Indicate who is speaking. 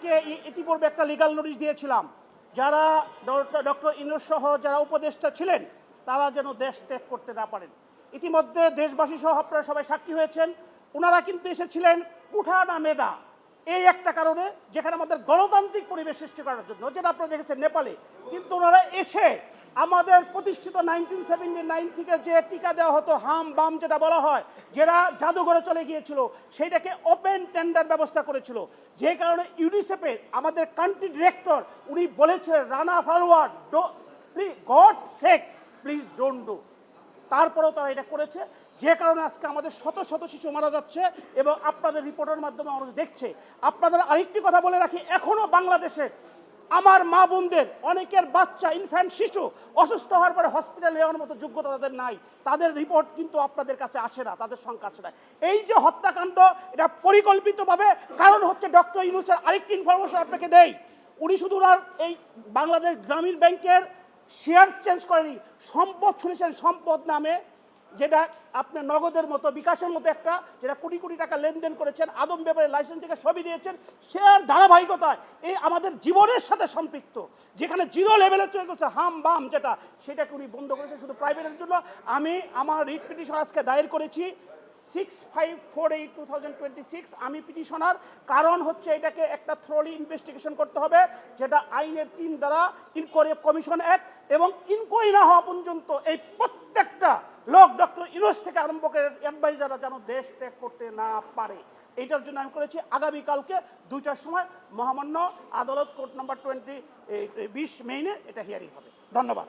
Speaker 1: তাদেরকে ইতিপূর্বে একটা লিগ্যাল নোটিশ দিয়েছিলাম, যারা ডক্টর ইউনূস সহ যারা উপদেষ্টা ছিলেন তারা যেন দেশ ত্যাগ করতে না পারেন। ইতিমধ্যে দেশবাসী সহ আপনারা সবাই সাক্ষী হয়েছেন, ওনারা কিন্তু এসেছিলেন কুঠা না মেধা এই একটা কারণে, যেখানে আমাদের গণতান্ত্রিক পরিবেশ সৃষ্টি করার জন্য, যেটা আপনারা দেখেছেন নেপালে। কিন্তু ওনারা এসে আমাদের প্রতিষ্ঠিত 1979 থেকে যে টিকা দেওয়া হতো হাম বাম যেটা বলা হয়, যারা জাদুঘরে চলে গিয়েছিল, সেইটাকে ওপেন টেন্ডার ব্যবস্থা করেছিল। যে কারণে ইউনিসেফের আমাদের কান্ট্রি ডিরেক্টর উনি বলেছে Rana forward God sake please don't do. তারপরেও তারা এটা করেছে, যে কারণে আজকে আমাদের শত শত শিশু মারা যাচ্ছে এবং আপনাদের রিপোর্টের মাধ্যমে মানুষ দেখছে। আপনাদের আরেকটি কথা বলে রাখি, এখনও বাংলাদেশে আমার মা বোনদের অনেকের বাচ্চা ইনফ্যান্ট শিশু অসুস্থ হওয়ার পরে হসপিটালে যাওয়ার মতো যোগ্যতা তাদের নাই, তাদের রিপোর্ট কিন্তু আপনাদের কাছে আসে না, তাদের সংখ্যা আসে না। এই যে হত্যাকাণ্ড, এটা পরিকল্পিতভাবে, কারণ হচ্ছে ডক্টর ইউনূসের আরেকটি ইনফরমেশন আপনাকে দেই, উনি শুধু ওনার এই বাংলাদেশ গ্রামীণ ব্যাংকের শেয়ার চেঞ্জ করেনি, সম্পদ শুনেছেন, সম্পদ নামে যেটা আপনার নগদের মতো বিকাশের মতো একটা, যেটা কোটি কোটি টাকা লেনদেন করেছেন, আদম ব্যাপারে লাইসেন্স থেকে সবই দিয়েছেন, শেয়ার ধারাবাহিকতায় এই আমাদের জীবনের সাথে সম্পৃক্ত, যেখানে জিরো লেভেলে চলে গেছে হাম বাম যেটা, সেটাকে উনি বন্ধ করেছেন শুধু প্রাইভেটের জন্য। আমি আমার রিট পিটিশন আজকে দায়ের করেছি 6548/2026। আমি পিটিশনার, কারণ হচ্ছে এটাকে একটা থ্রোলি ইনভেস্টিগেশন করতে হবে, যেটা আইনের 3 দ্বারা ইনকোয়ারি কমিশন অ্যাক্ট, এবং ইনকোয়ারি না হওয়া পর্যন্ত এই প্রত্যেকটা লোক ডক্টর ইউনূস থেকে আরম্ভ করে অ্যাডভাইজাররা যেন দেশ ত্যাগ করতে না পারে, এইটার জন্য আমি করেছি। আগামীকালকে 2টার সময় মহামান্য আদালত কোর্ট নাম্বার 20 মেইনে এটা হিয়ারিং হবে। ধন্যবাদ।